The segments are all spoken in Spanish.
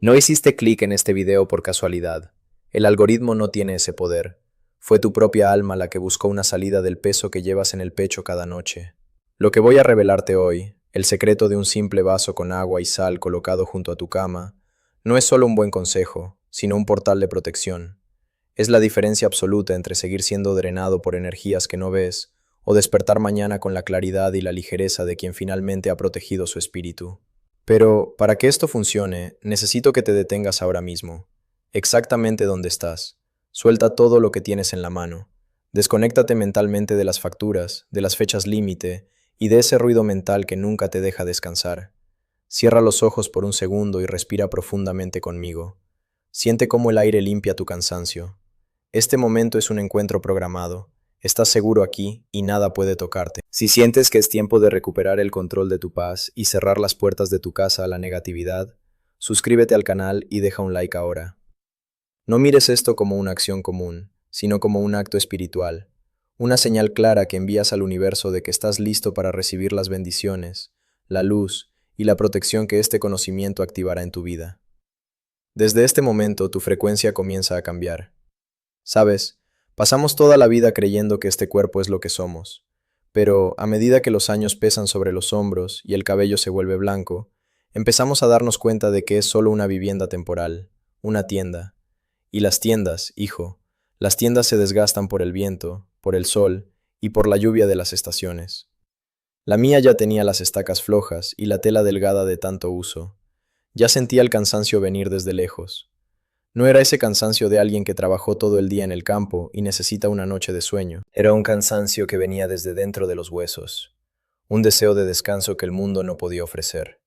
No hiciste clic en este video por casualidad. El algoritmo no tiene ese poder. Fue tu propia alma la que buscó una salida del peso que llevas en el pecho cada noche. Lo que voy a revelarte hoy, el secreto de un simple vaso con agua y sal colocado junto a tu cama, no es solo un buen consejo, sino un portal de protección. Es la diferencia absoluta entre seguir siendo drenado por energías que no ves o despertar mañana con la claridad y la ligereza de quien finalmente ha protegido su espíritu. Pero, para que esto funcione, necesito que te detengas ahora mismo, exactamente donde estás. Suelta todo lo que tienes en la mano. Desconéctate mentalmente de las facturas, de las fechas límite y de ese ruido mental que nunca te deja descansar. Cierra los ojos por un segundo y respira profundamente conmigo. Siente cómo el aire limpia tu cansancio. Este momento es un encuentro programado. Estás seguro aquí y nada puede tocarte. Si sientes que es tiempo de recuperar el control de tu paz y cerrar las puertas de tu casa a la negatividad, suscríbete al canal y deja un like ahora. No mires esto como una acción común, sino como un acto espiritual, una señal clara que envías al universo de que estás listo para recibir las bendiciones, la luz y la protección que este conocimiento activará en tu vida. Desde este momento tu frecuencia comienza a cambiar. ¿Sabes? Pasamos toda la vida creyendo que este cuerpo es lo que somos, pero a medida que los años pesan sobre los hombros y el cabello se vuelve blanco, empezamos a darnos cuenta de que es solo una vivienda temporal, una tienda. Y las tiendas, hijo, las tiendas se desgastan por el viento, por el sol y por la lluvia de las estaciones. La mía ya tenía las estacas flojas y la tela delgada de tanto uso. Ya sentía el cansancio venir desde lejos. No era ese cansancio de alguien que trabajó todo el día en el campo y necesita una noche de sueño. Era un cansancio que venía desde dentro de los huesos, un deseo de descanso que el mundo no podía ofrecer.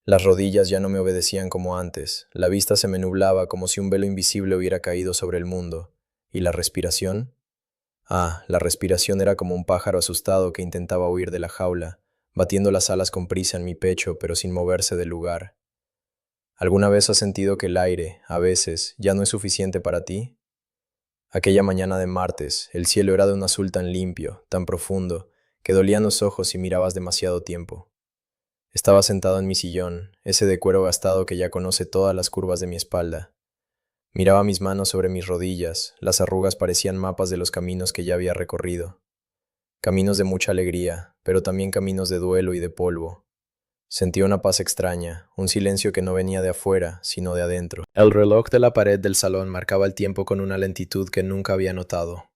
Las rodillas ya no me obedecían como antes, la vista se me nublaba como si un velo invisible hubiera caído sobre el mundo. ¿Y la respiración? La respiración era como un pájaro asustado que intentaba huir de la jaula, batiendo las alas con prisa en mi pecho, pero sin moverse del lugar. ¿Alguna vez has sentido que el aire, a veces, ya no es suficiente para ti? Aquella mañana de martes, el cielo era de un azul tan limpio, tan profundo, que dolían los ojos si mirabas demasiado tiempo. Estaba sentado en mi sillón, ese de cuero gastado que ya conoce todas las curvas de mi espalda. Miraba mis manos sobre mis rodillas, las arrugas parecían mapas de los caminos que ya había recorrido. Caminos de mucha alegría, pero también caminos de duelo y de polvo. Sentí una paz extraña, un silencio que no venía de afuera, sino de adentro. El reloj de la pared del salón marcaba el tiempo con una lentitud que nunca había notado.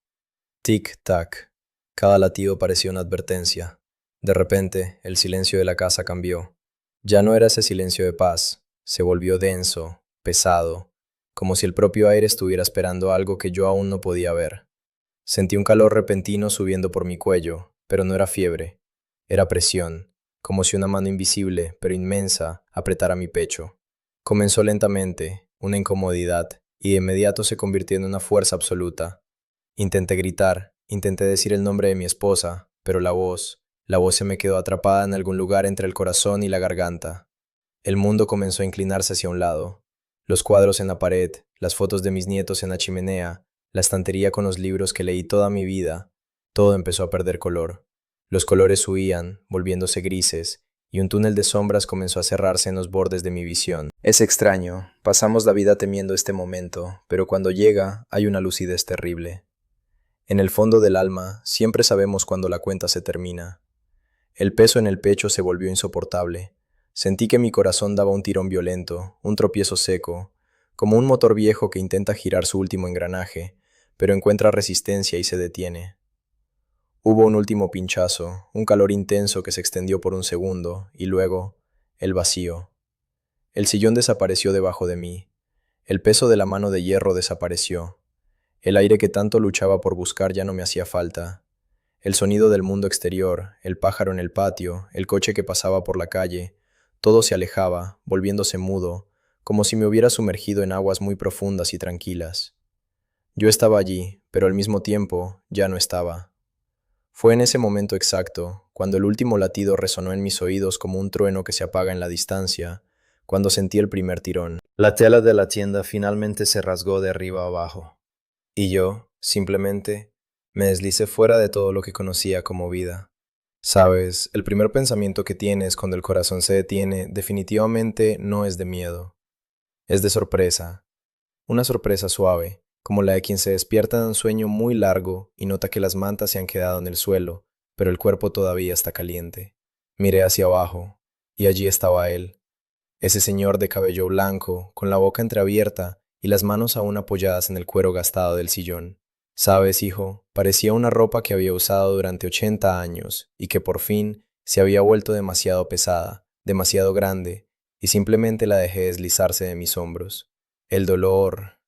Tic-tac. Cada latido parecía una advertencia. De repente, el silencio de la casa cambió. Ya no era ese silencio de paz, se volvió denso, pesado, como si el propio aire estuviera esperando algo que yo aún no podía ver. Sentí un calor repentino subiendo por mi cuello, pero no era fiebre, era presión, como si una mano invisible, pero inmensa, apretara mi pecho. Comenzó lentamente, una incomodidad, y de inmediato se convirtió en una fuerza absoluta. Intenté gritar, intenté decir el nombre de mi esposa, pero la voz se me quedó atrapada en algún lugar entre el corazón y la garganta. El mundo comenzó a inclinarse hacia un lado. Los cuadros en la pared, las fotos de mis nietos en la chimenea, la estantería con los libros que leí toda mi vida, todo empezó a perder color. Los colores huían, volviéndose grises, y un túnel de sombras comenzó a cerrarse en los bordes de mi visión. Es extraño, pasamos la vida temiendo este momento, pero cuando llega hay una lucidez terrible. En el fondo del alma siempre sabemos cuando la cuenta se termina. El peso en el pecho se volvió insoportable. Sentí que mi corazón daba un tirón violento, un tropiezo seco, como un motor viejo que intenta girar su último engranaje, pero encuentra resistencia y se detiene. Hubo un último pinchazo, un calor intenso que se extendió por un segundo, y luego, el vacío. El sillón desapareció debajo de mí. El peso de la mano de hierro desapareció. El aire que tanto luchaba por buscar ya no me hacía falta. El sonido del mundo exterior, el pájaro en el patio, el coche que pasaba por la calle, todo se alejaba, volviéndose mudo, como si me hubiera sumergido en aguas muy profundas y tranquilas. Yo estaba allí, pero al mismo tiempo ya no estaba. Fue en ese momento exacto, cuando el último latido resonó en mis oídos como un trueno que se apaga en la distancia, cuando sentí el primer tirón. La tela de la tienda finalmente se rasgó de arriba a abajo. Y yo, simplemente, me deslicé fuera de todo lo que conocía como vida. Sabes, el primer pensamiento que tienes cuando el corazón se detiene definitivamente no es de miedo. Es de sorpresa, una sorpresa suave, como la de quien se despierta de un sueño muy largo y nota que las mantas se han quedado en el suelo, pero el cuerpo todavía está caliente. Miré hacia abajo, y allí estaba él, ese señor de cabello blanco, con la boca entreabierta y las manos aún apoyadas en el cuero gastado del sillón. Sabes, hijo, parecía una ropa que había usado durante 80 años y que por fin se había vuelto demasiado pesada, demasiado grande, y simplemente la dejé deslizarse de mis hombros. El dolor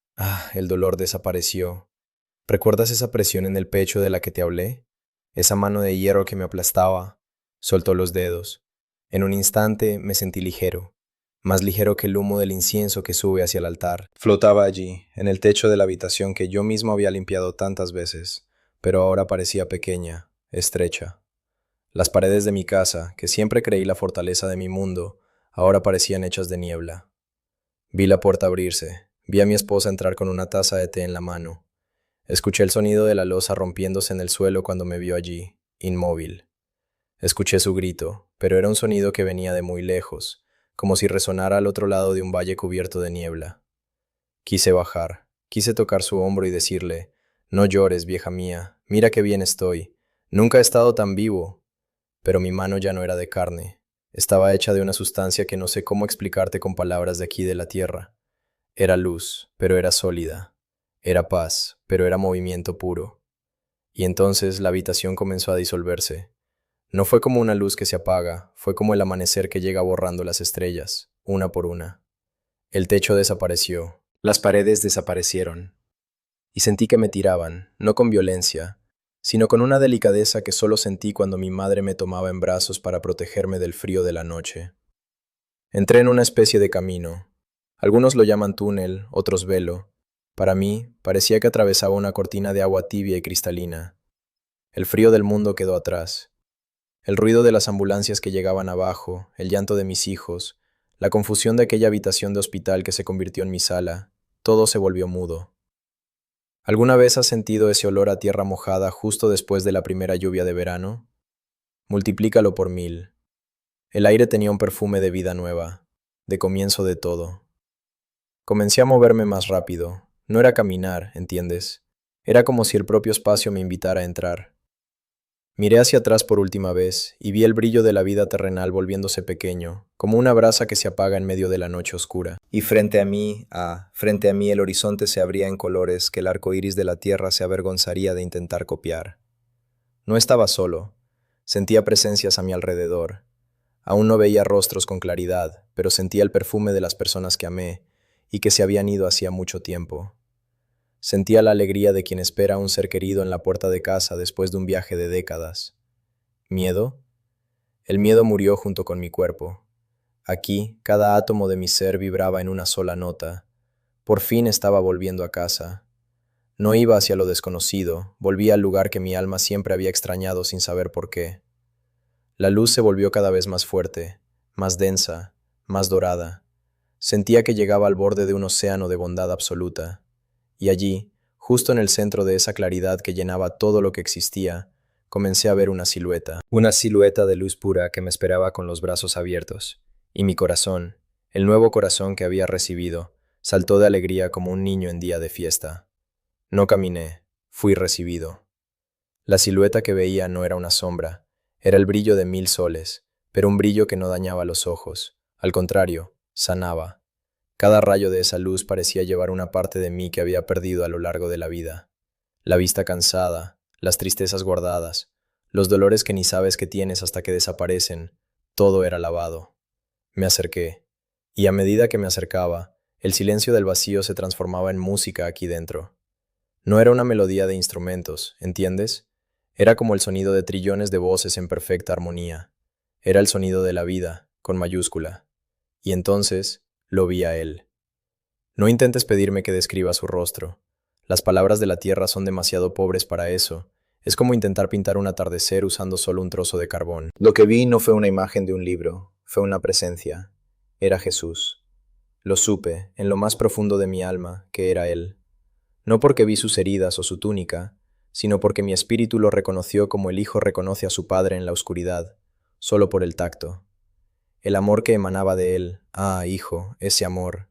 desapareció. ¿Recuerdas esa presión en el pecho de la que te hablé? Esa mano de hierro que me aplastaba. Soltó los dedos. En un instante me sentí ligero, más ligero que el humo del incienso que sube hacia el altar. Flotaba allí, en el techo de la habitación que yo mismo había limpiado tantas veces, pero ahora parecía pequeña, estrecha. Las paredes de mi casa, que siempre creí la fortaleza de mi mundo, ahora parecían hechas de niebla. Vi la puerta abrirse, vi a mi esposa entrar con una taza de té en la mano. Escuché el sonido de la loza rompiéndose en el suelo cuando me vio allí, inmóvil. Escuché su grito, pero era un sonido que venía de muy lejos, como si resonara al otro lado de un valle cubierto de niebla. Quise bajar, quise tocar su hombro y decirle, «No llores, vieja mía, mira qué bien estoy. Nunca he estado tan vivo». Pero mi mano ya no era de carne. Estaba hecha de una sustancia que no sé cómo explicarte con palabras de aquí de la tierra. Era luz, pero era sólida. Era paz, pero era movimiento puro. Y entonces la habitación comenzó a disolverse. No fue como una luz que se apaga, fue como el amanecer que llega borrando las estrellas, una por una. El techo desapareció, las paredes desaparecieron, y sentí que me tiraban, no con violencia, sino con una delicadeza que solo sentí cuando mi madre me tomaba en brazos para protegerme del frío de la noche. Entré en una especie de camino. Algunos lo llaman túnel, otros velo. Para mí, parecía que atravesaba una cortina de agua tibia y cristalina. El frío del mundo quedó atrás. El ruido de las ambulancias que llegaban abajo, el llanto de mis hijos, la confusión de aquella habitación de hospital que se convirtió en mi sala, todo se volvió mudo. ¿Alguna vez has sentido ese olor a tierra mojada justo después de la primera lluvia de verano? Multiplícalo por 1000. El aire tenía un perfume de vida nueva, de comienzo de todo. Comencé a moverme más rápido. No era caminar, ¿entiendes? Era como si el propio espacio me invitara a entrar. Miré hacia atrás por última vez y vi el brillo de la vida terrenal volviéndose pequeño, como una brasa que se apaga en medio de la noche oscura. Y frente a mí el horizonte se abría en colores que el arco iris de la tierra se avergonzaría de intentar copiar. No estaba solo. Sentía presencias a mi alrededor. Aún no veía rostros con claridad, pero sentía el perfume de las personas que amé y que se habían ido hacía mucho tiempo. Sentía la alegría de quien espera a un ser querido en la puerta de casa después de un viaje de décadas. ¿Miedo? El miedo murió junto con mi cuerpo. Aquí, cada átomo de mi ser vibraba en una sola nota. Por fin estaba volviendo a casa. No iba hacia lo desconocido, volvía al lugar que mi alma siempre había extrañado sin saber por qué. La luz se volvió cada vez más fuerte, más densa, más dorada. Sentía que llegaba al borde de un océano de bondad absoluta. Y allí, justo en el centro de esa claridad que llenaba todo lo que existía, comencé a ver una silueta de luz pura que me esperaba con los brazos abiertos. Y mi corazón, el nuevo corazón que había recibido, saltó de alegría como un niño en día de fiesta. No caminé, fui recibido. La silueta que veía no era una sombra, era el brillo de 1000 soles, pero un brillo que no dañaba los ojos, al contrario, sanaba. Cada rayo de esa luz parecía llevar una parte de mí que había perdido a lo largo de la vida. La vista cansada, las tristezas guardadas, los dolores que ni sabes que tienes hasta que desaparecen, todo era lavado. Me acerqué, y a medida que me acercaba, el silencio del vacío se transformaba en música aquí dentro. No era una melodía de instrumentos, ¿entiendes? Era como el sonido de trillones de voces en perfecta armonía. Era el sonido de la vida, con mayúscula. Y entonces lo vi a él. No intentes pedirme que describa su rostro. Las palabras de la tierra son demasiado pobres para eso. Es como intentar pintar un atardecer usando solo un trozo de carbón. Lo que vi no fue una imagen de un libro, fue una presencia. Era Jesús. Lo supe, en lo más profundo de mi alma, que era Él. No porque vi sus heridas o su túnica, sino porque mi espíritu lo reconoció como el hijo reconoce a su padre en la oscuridad, solo por el tacto. El amor que emanaba de él, hijo, ese amor.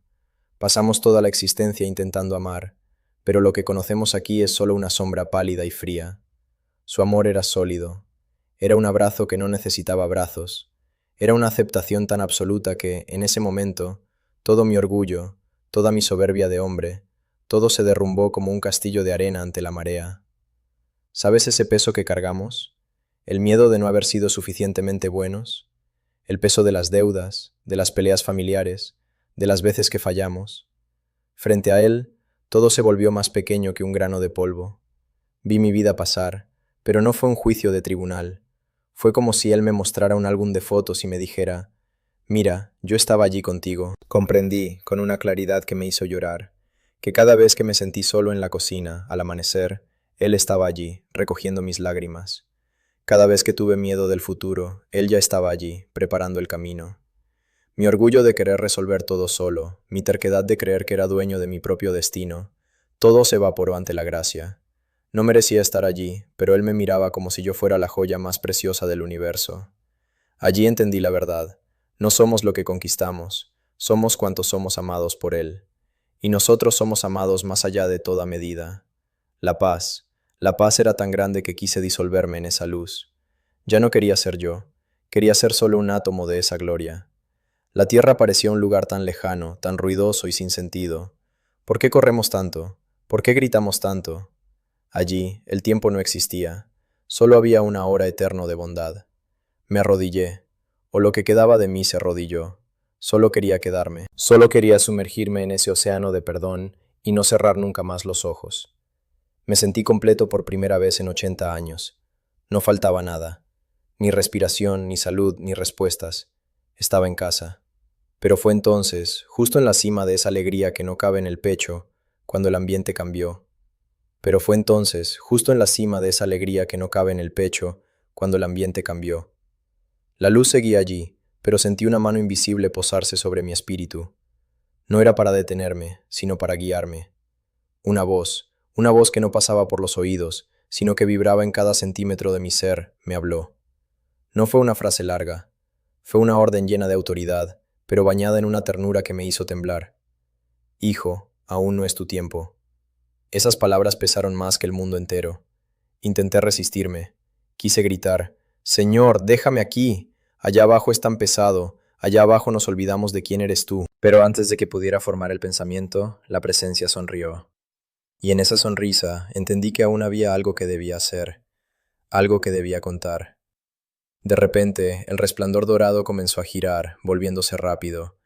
Pasamos toda la existencia intentando amar, pero lo que conocemos aquí es solo una sombra pálida y fría. Su amor era sólido. Era un abrazo que no necesitaba brazos. Era una aceptación tan absoluta que, en ese momento, todo mi orgullo, toda mi soberbia de hombre, todo se derrumbó como un castillo de arena ante la marea. ¿Sabes ese peso que cargamos? El miedo de no haber sido suficientemente buenos, el peso de las deudas, de las peleas familiares, de las veces que fallamos. Frente a él, todo se volvió más pequeño que un grano de polvo. Vi mi vida pasar, pero no fue un juicio de tribunal. Fue como si él me mostrara un álbum de fotos y me dijera, «Mira, yo estaba allí contigo». Comprendí, con una claridad que me hizo llorar, que cada vez que me sentí solo en la cocina, al amanecer, él estaba allí, recogiendo mis lágrimas. Cada vez que tuve miedo del futuro, él ya estaba allí, preparando el camino. Mi orgullo de querer resolver todo solo, mi terquedad de creer que era dueño de mi propio destino, todo se evaporó ante la gracia. No merecía estar allí, pero él me miraba como si yo fuera la joya más preciosa del universo. Allí entendí la verdad. No somos lo que conquistamos, somos cuantos somos amados por él. Y nosotros somos amados más allá de toda medida. La paz era tan grande que quise disolverme en esa luz. Ya no quería ser yo, quería ser solo un átomo de esa gloria. La tierra parecía un lugar tan lejano, tan ruidoso y sin sentido. ¿Por qué corremos tanto? ¿Por qué gritamos tanto? Allí, el tiempo no existía, solo había una hora eterna de bondad. Me arrodillé, o lo que quedaba de mí se arrodilló. Solo quería quedarme, solo quería sumergirme en ese océano de perdón y no cerrar nunca más los ojos. Me sentí completo por primera vez en 80 años. No faltaba nada, ni respiración, ni salud, ni respuestas. Estaba en casa. Pero fue entonces, justo en la cima de esa alegría que no cabe en el pecho, cuando el ambiente cambió. Pero fue entonces, justo en la cima de esa alegría que no cabe en el pecho, cuando el ambiente cambió. La luz seguía allí, pero sentí una mano invisible posarse sobre mi espíritu. No era para detenerme, sino para guiarme. Una voz que no pasaba por los oídos, sino que vibraba en cada centímetro de mi ser, me habló. No fue una frase larga, fue una orden llena de autoridad, pero bañada en una ternura que me hizo temblar. Hijo, aún no es tu tiempo. Esas palabras pesaron más que el mundo entero. Intenté resistirme. Quise gritar, «Señor, déjame aquí. Allá abajo es tan pesado. Allá abajo nos olvidamos de quién eres tú». Pero antes de que pudiera formar el pensamiento, la presencia sonrió. Y en esa sonrisa entendí que aún había algo que debía hacer, algo que debía contar. De repente, el resplandor dorado comenzó a girar, volviéndose rápido.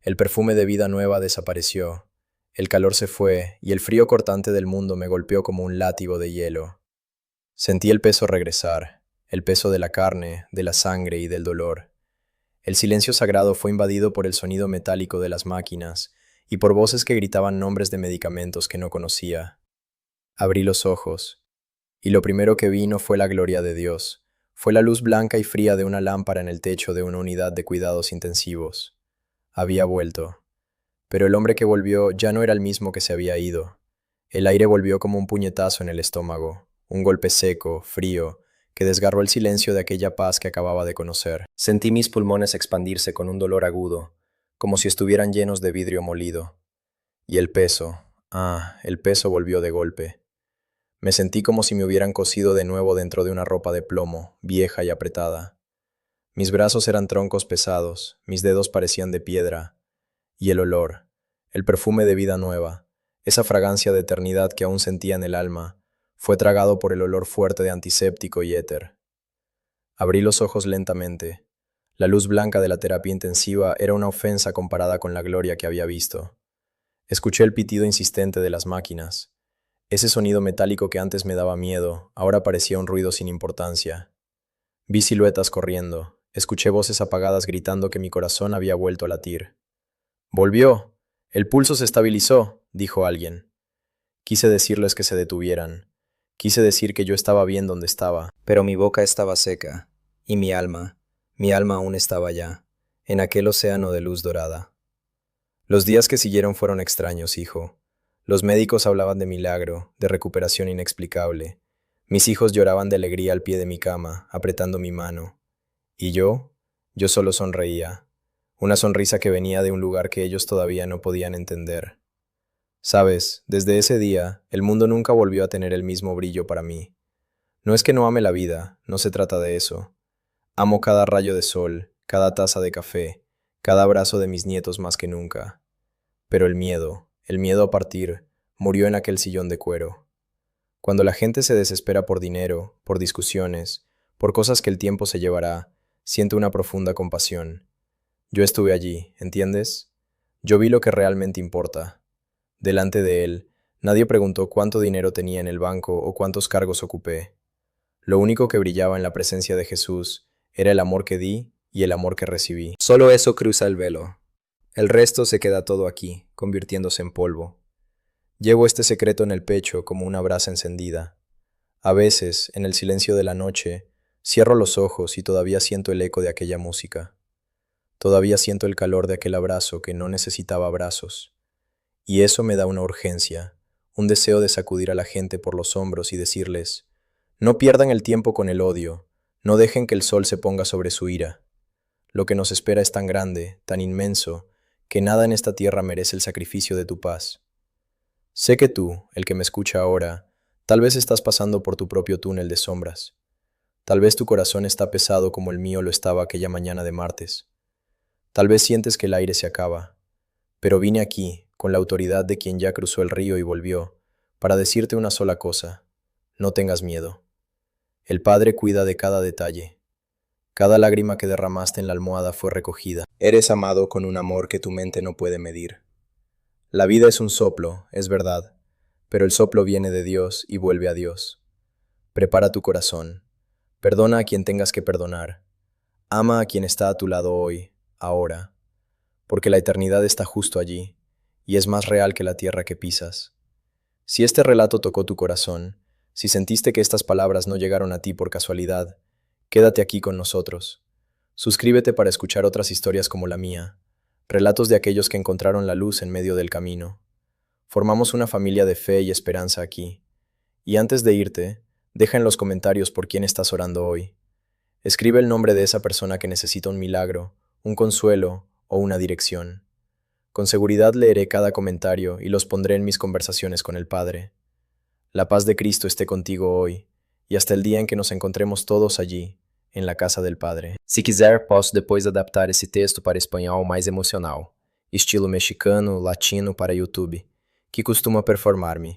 El perfume de vida nueva desapareció. El calor se fue, y el frío cortante del mundo me golpeó como un látigo de hielo. Sentí el peso regresar, el peso de la carne, de la sangre y del dolor. El silencio sagrado fue invadido por el sonido metálico de las máquinas y por voces que gritaban nombres de medicamentos que no conocía. Abrí los ojos, y lo primero que vi no fue la gloria de Dios, fue la luz blanca y fría de una lámpara en el techo de una unidad de cuidados intensivos. Había vuelto. Pero el hombre que volvió ya no era el mismo que se había ido. El aire volvió como un puñetazo en el estómago, un golpe seco, frío, que desgarró el silencio de aquella paz que acababa de conocer. Sentí mis pulmones expandirse con un dolor agudo, como si estuvieran llenos de vidrio molido. Y el peso, el peso volvió de golpe. Me sentí como si me hubieran cosido de nuevo dentro de una ropa de plomo, vieja y apretada. Mis brazos eran troncos pesados, mis dedos parecían de piedra. Y el olor, el perfume de vida nueva, esa fragancia de eternidad que aún sentía en el alma, fue tragado por el olor fuerte de antiséptico y éter. Abrí los ojos lentamente. La luz blanca de la terapia intensiva era una ofensa comparada con la gloria que había visto. Escuché el pitido insistente de las máquinas. Ese sonido metálico que antes me daba miedo, ahora parecía un ruido sin importancia. Vi siluetas corriendo, escuché voces apagadas gritando que mi corazón había vuelto a latir. «Volvió. El pulso se estabilizó», dijo alguien. Quise decirles que se detuvieran. Quise decir que yo estaba bien donde estaba. Pero mi boca estaba seca. Y mi alma aún estaba allá, en aquel océano de luz dorada. Los días que siguieron fueron extraños, hijo. Los médicos hablaban de milagro, de recuperación inexplicable. Mis hijos lloraban de alegría al pie de mi cama, apretando mi mano. Y yo solo sonreía. una sonrisa que venía de un lugar que ellos todavía no podían entender. Sabes, desde ese día, el mundo nunca volvió a tener el mismo brillo para mí. No es que no ame la vida, no se trata de eso. Amo cada rayo de sol, cada taza de café, cada abrazo de mis nietos más que nunca. Pero el miedo a partir, murió en aquel sillón de cuero. Cuando la gente se desespera por dinero, por discusiones, por cosas que el tiempo se llevará, siento una profunda compasión. Yo estuve allí, ¿entiendes? Yo vi lo que realmente importa. Delante de él, nadie preguntó cuánto dinero tenía en el banco o cuántos cargos ocupé. Lo único que brillaba en la presencia de Jesús era el amor que di y el amor que recibí. Solo eso cruza el velo. El resto se queda todo aquí, convirtiéndose en polvo. Llevo este secreto en el pecho como una brasa encendida. A veces, en el silencio de la noche, cierro los ojos y todavía siento el eco de aquella música. Todavía siento el calor de aquel abrazo que no necesitaba abrazos. Y eso me da una urgencia, un deseo de sacudir a la gente por los hombros y decirles: no pierdan el tiempo con el odio, no dejen que el sol se ponga sobre su ira. Lo que nos espera es tan grande, tan inmenso, que nada en esta tierra merece el sacrificio de tu paz. Sé que tú, el que me escucha ahora, tal vez estás pasando por tu propio túnel de sombras. Tal vez tu corazón está pesado como el mío lo estaba aquella mañana de martes. Tal vez sientes que el aire se acaba. Pero vine aquí, con la autoridad de quien ya cruzó el río y volvió, para decirte una sola cosa: no tengas miedo. El Padre cuida de cada detalle. Cada lágrima que derramaste en la almohada fue recogida. Eres amado con un amor que tu mente no puede medir. La vida es un soplo, es verdad, pero el soplo viene de Dios y vuelve a Dios. Prepara tu corazón. Perdona a quien tengas que perdonar. Ama a quien está a tu lado hoy, ahora, porque la eternidad está justo allí, y es más real que la tierra que pisas. Si este relato tocó tu corazón, si sentiste que estas palabras no llegaron a ti por casualidad, quédate aquí con nosotros. Suscríbete para escuchar otras historias como la mía, relatos de aquellos que encontraron la luz en medio del camino. Formamos una familia de fe y esperanza aquí. Y antes de irte, deja en los comentarios por quién estás orando hoy. Escribe el nombre de esa persona que necesita un milagro, un consuelo o una dirección. Con seguridad leeré cada comentario y los pondré en mis conversaciones con el Padre. La paz de Cristo esté contigo hoy, y hasta el día en que nos encontremos todos allí, en la casa del Padre. Se quiser, posso depois adaptar esse texto para espanhol mais emocional, estilo mexicano, latino para YouTube, que costuma performar-me.